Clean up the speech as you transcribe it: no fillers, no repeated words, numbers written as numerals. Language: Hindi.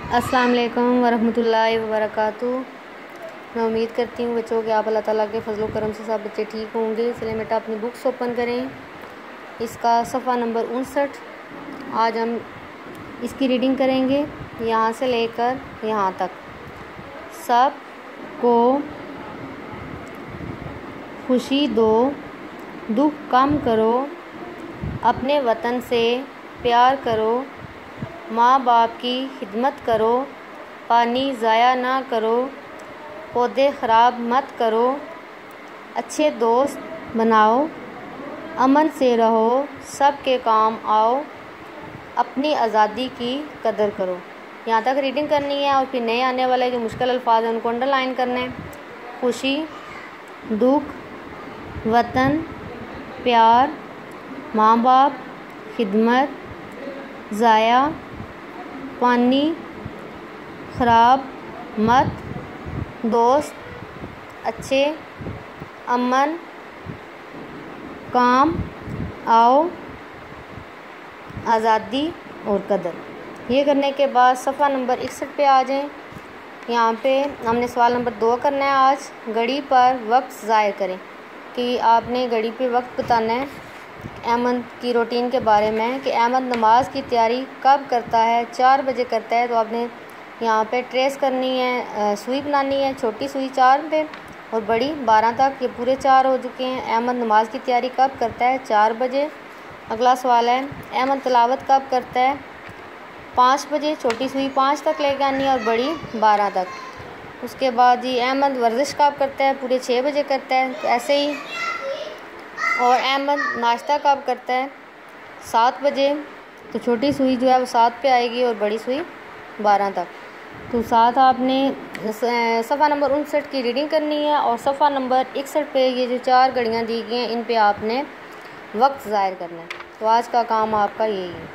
अस्सलाम वालेकुम वरहमतुल्लाहि वबरकातुहू। मैं उम्मीद करती हूँ बच्चों कि आप अल्लाह ताला के फजल करम से सब बच्चे ठीक होंगे। चलिए बेटा अपनी बुक्स ओपन करें। इसका सफ़ा नंबर 59। आज हम इसकी रीडिंग करेंगे यहाँ से लेकर यहाँ तक। सब को खुशी दो, दुख कम करो, अपने वतन से प्यार करो, माँ बाप की खिदमत करो, पानी ज़ाया ना करो, पौधे ख़राब मत करो, अच्छे दोस्त बनाओ, अमन से रहो, सब के काम आओ, अपनी आज़ादी की कदर करो। यहाँ तक रीडिंग करनी है और फिर नए आने वाले जो मुश्किल अल्फाज हैं उनको अंडरलाइन करना है। खुशी, दुख, वतन, प्यार, माँ बाप, खिदमत, ज़ाया, पानी ख़राब मत, दोस्त, अच्छे, अमन, काम आओ, आज़ादी और कदर। ये करने के बाद सफ़ा नंबर 61 पे आ जाएं। यहाँ पे हमने सवाल नंबर 2 करना है। आज घड़ी पर वक्त ज़ाया करें कि आपने घड़ी पे वक्त बताना है अहमद की रूटीन के बारे में कि अहमद नमाज की तैयारी कब करता है। 4 बजे करता है। तो आपने यहाँ पे ट्रेस करनी है, सुई बनानी है। छोटी सुई 4 पे और बड़ी 12 तक। ये पूरे 4 हो चुके हैं। अहमद नमाज की तैयारी कब करता है? 4 बजे। अगला सवाल है अहमद तिलावत कब करता है? 5 बजे। छोटी सुई 5 तक लेके आनी है और बड़ी 12 तक। उसके बाद जी अहमद वर्जिश कब करता है? पूरे 6 बजे करता है। तो ऐसे ही। और अहमद नाश्ता कब करता है? 7 बजे। तो छोटी सुई जो है वो 7 पे आएगी और बड़ी सुई 12 तक। तो साथ आपने सफ़ा नंबर 59 की रीडिंग करनी है और सफ़ा नंबर 61 पे ये जो 4 घड़ियाँ दी गई हैं इन पे आपने वक्त ज़ाहिर करना है। तो आज का काम आपका यही है।